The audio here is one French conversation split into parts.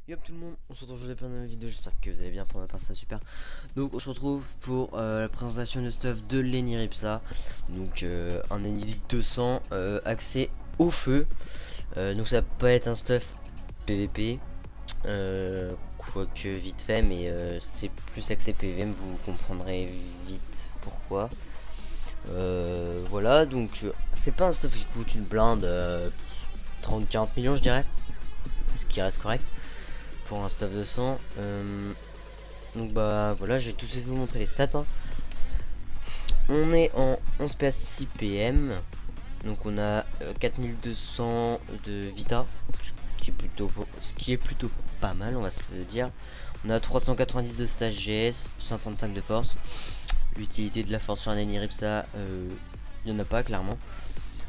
Yop tout le monde, on se retrouve aujourd'hui pour une nouvelle vidéo, j'espère que vous allez bien, pour ma part ça super. Donc on se retrouve pour la présentation de stuff de Lenny Ripsa. Donc un Enily 200 accès au feu. Donc ça peut être un stuff PVP, quoique vite fait, mais c'est plus accès PVM, vous comprendrez vite pourquoi. Voilà, donc c'est pas un stuff qui coûte une blinde, 30-40 millions je dirais, ce qui reste correct pour un stuff de 100. Donc bah voilà, je vais tout de suite vous montrer les stats, hein. On est en 11 PS 6 PM, donc on a 4200 de Vita, ce qui est plutôt pas mal, on va se le dire. On a 390 de sagesse, 135 de force. L'utilité de la force sur un Lenny Ripsa, il n'y en a pas clairement.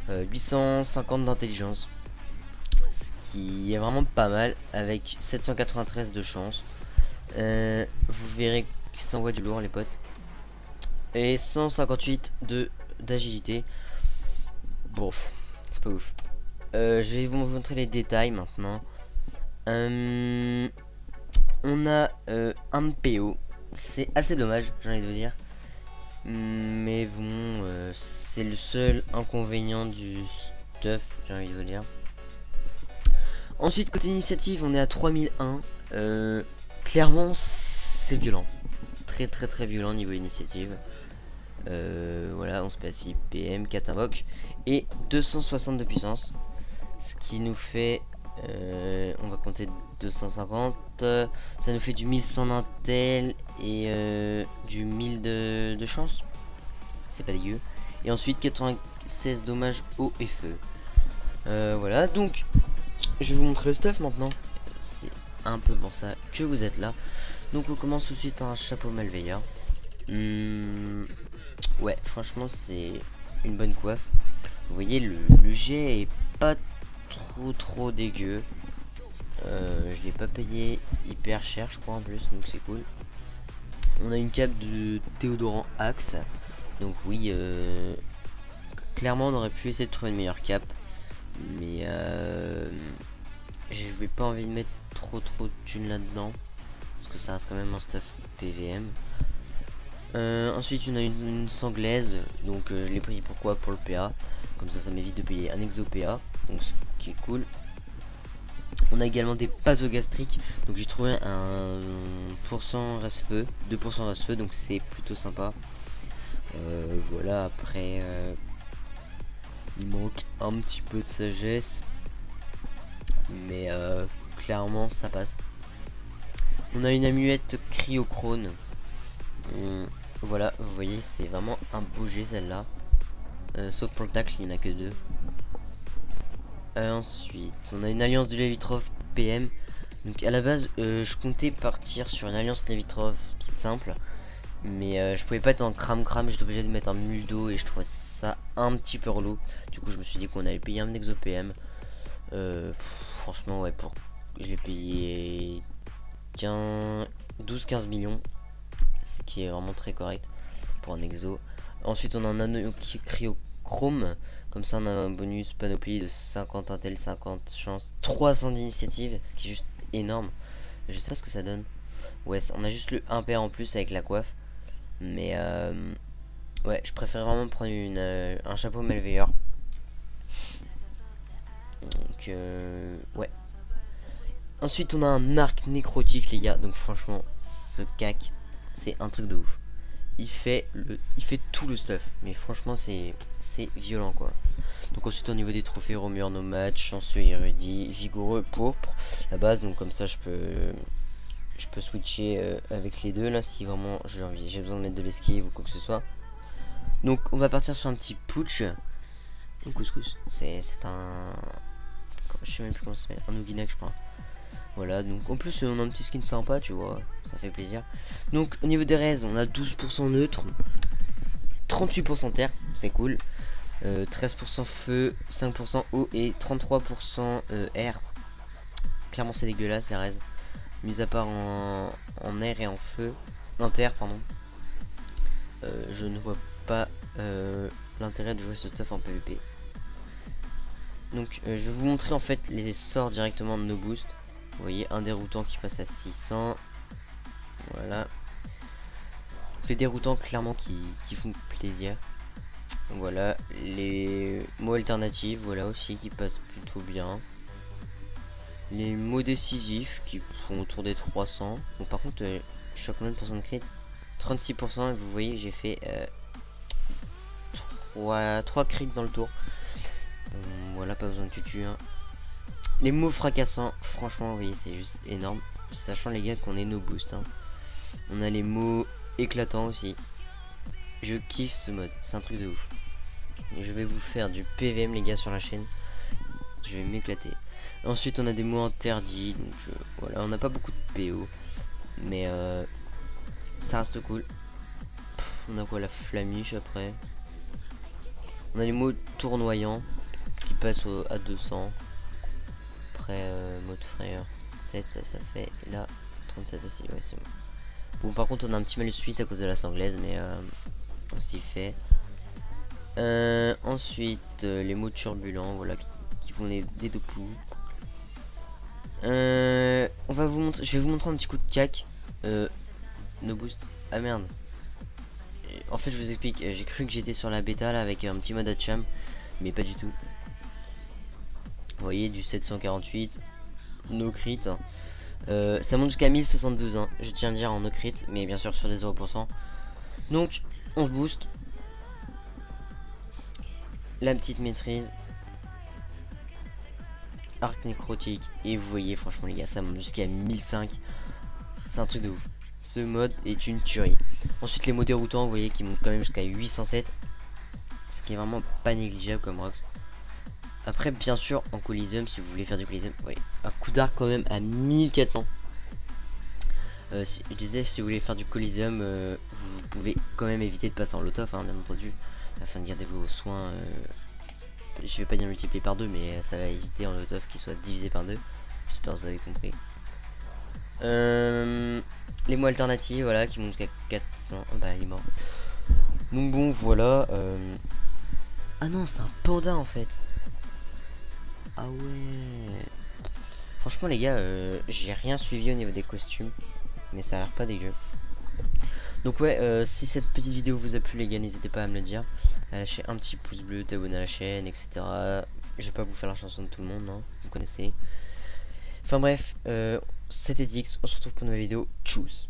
850 d'intelligence, ce qui est vraiment pas mal, avec 793 de chance. Vous verrez que ça envoie du lourd les potes. Et 158 d'agilité. Bof, c'est pas ouf. Je vais vous montrer les détails maintenant. On a un PO. C'est assez dommage, j'ai envie de vous dire. Mais bon, c'est le seul inconvénient du stuff, j'ai envie de vous dire. Ensuite, côté initiative, on est à 3001. Clairement, c'est violent. Très violent niveau initiative. Voilà, on se passe IPM, 4 invoques et 260 de puissance. Ce qui nous fait, on va compter 250. Ça nous fait du 1100 d'intel et du 1000 de chance. C'est pas dégueu. Et ensuite 96 dommages eau et feu. Voilà, donc je vais vous montrer le stuff maintenant. C'est un peu pour ça que vous êtes là. Donc on commence tout de suite par un chapeau malveilleur. Ouais, franchement c'est une bonne coiffe. Vous voyez, le jet est pas trop dégueu. Je l'ai pas payé hyper cher je crois en plus, donc c'est cool. On a une cape de Théodorant Axe. Donc oui, clairement on aurait pu essayer de trouver une meilleure cape. Mais j'avais pas envie de mettre trop de thunes là-dedans, parce que ça reste quand même un stuff PVM. Ensuite on a une sanglaise, donc je l'ai pris pourquoi pour le PA, comme ça m'évite de payer un exo PA, donc ce qui est cool. On a également des gastriques, donc j'ai trouvé un % reste feu, 2% reste feu, donc c'est plutôt sympa. Voilà, après il manque un petit peu de sagesse, mais clairement ça passe. On a une amulette cryochrone. Voilà, vous voyez, c'est vraiment un beau jet celle-là. Sauf pour le tacle, il n'y en a que 2. Ensuite, on a une alliance de Levitrov PM. Donc à la base, je comptais partir sur une alliance Levitrov toute simple. Mais je pouvais pas être en cram, j'étais obligé de mettre un muldo et je trouvais ça un petit peu relou. Du coup, je me suis dit qu'on allait payer un exo PM. Franchement, ouais, je l'ai payé 12-15 millions. Ce qui est vraiment très correct pour un exo. Ensuite on a un anneau qui cryochrome, comme ça on a un bonus panoplie de 50 intel, 50 chance, 300 d'initiative, ce qui est juste énorme. Je sais pas ce que ça donne. Ouais, on a juste le 1 pair en plus avec la coiffe. Mais ouais, je préfère vraiment prendre un chapeau malveilleur. Donc ouais. Ensuite on a un arc nécrotique les gars. Donc franchement ce cac, c'est un truc de ouf. Il fait tout le stuff, mais franchement c'est violent quoi. Donc ensuite au niveau des trophées, Romur nomade, chanceux, érudit, vigoureux, pourpre, la base. Donc comme ça je peux switcher avec les deux là si vraiment j'ai besoin de mettre de l'esquive ou quoi que ce soit. Donc on va partir sur un petit putsch. Un couscous, c'est un, je sais même plus comment ça s'appelle, un ouginac je crois. Voilà, donc en plus on a un petit skin sympa, tu vois, ça fait plaisir. Donc au niveau des raises, on a 12% neutre, 38% terre, c'est cool, 13% feu, 5% eau et 33% air. Clairement c'est dégueulasse la raise, mis à part en air et en feu, en terre pardon. Je ne vois pas l'intérêt de jouer ce stuff en PvP. Donc je vais vous montrer en fait les sorts directement de nos boosts. Vous voyez un déroutant qui passe à 600. Voilà. Les déroutants clairement qui font plaisir. Voilà. Les mots alternatifs, voilà aussi qui passent plutôt bien. Les mots décisifs qui font autour des 300. Bon par contre je suis à combien de pourcents de crit? 36%, et vous voyez j'ai fait 3 crits dans le tour. Bon, voilà, pas besoin de tutu hein. Les mots fracassants, franchement vous voyez c'est juste énorme. Sachant les gars qu'on est no boost hein. On a les mots éclatants aussi. Je kiffe ce mode, c'est un truc de ouf. Je vais vous faire du PVM les gars sur la chaîne. Je vais m'éclater. Ensuite on a des mots interdits. Donc voilà, on n'a pas beaucoup de PO. Mais ça reste cool. On a quoi, la flamiche après. On a les mots tournoyants qui passent à 200. Après mode frayeur 7 ça fait là 37 aussi, ouais c'est bon. Bon par contre on a un petit malus suite à cause de la sanglaise, mais on s'y fait. Ensuite les mots turbulents, voilà, qui font des deux coups. On va vous montrer, je vais vous montrer un petit coup de cac. No boost. Ah merde. En fait je vous explique, j'ai cru que j'étais sur la bêta là avec un petit mode Hatcham, mais pas du tout. Vous voyez du 748 no crit. Ça monte jusqu'à 1072 hein, je tiens à dire en no crit, mais bien sûr sur des 0%. Donc on se booste. La petite maîtrise. Arc nécrotique. Et vous voyez franchement les gars ça monte jusqu'à 1005. C'est un truc de ouf. Ce mode est une tuerie. Ensuite les mots déroutants vous voyez qui montent quand même jusqu'à 807. Ce qui est vraiment pas négligeable comme rocks. Après bien sûr en Coliseum, si vous voulez faire du Coliseum, vous voyez, un coup d'arc quand même à 1400. Je disais si vous voulez faire du Coliseum, vous pouvez quand même éviter de passer en lot-off hein, bien entendu, afin de garder vos soins. Je vais pas dire multiplier par 2, mais ça va éviter en lot-off qu'il soit divisé par 2. J'espère que vous avez compris. Les mots alternatifs, voilà, qui montent jusqu'à 400. Bah il est mort. Donc bon voilà. Ah non c'est un panda en fait. Ah ouais. Franchement les gars, j'ai rien suivi au niveau des costumes, mais ça a l'air pas dégueu. Donc ouais, si cette petite vidéo vous a plu les gars, n'hésitez pas à me le dire, à lâcher un petit pouce bleu, t'abonner à la chaîne, etc. Je vais pas vous faire la chanson de tout le monde, hein, vous connaissez. Enfin bref, c'était Dix, on se retrouve pour une nouvelle vidéo. Tchuss.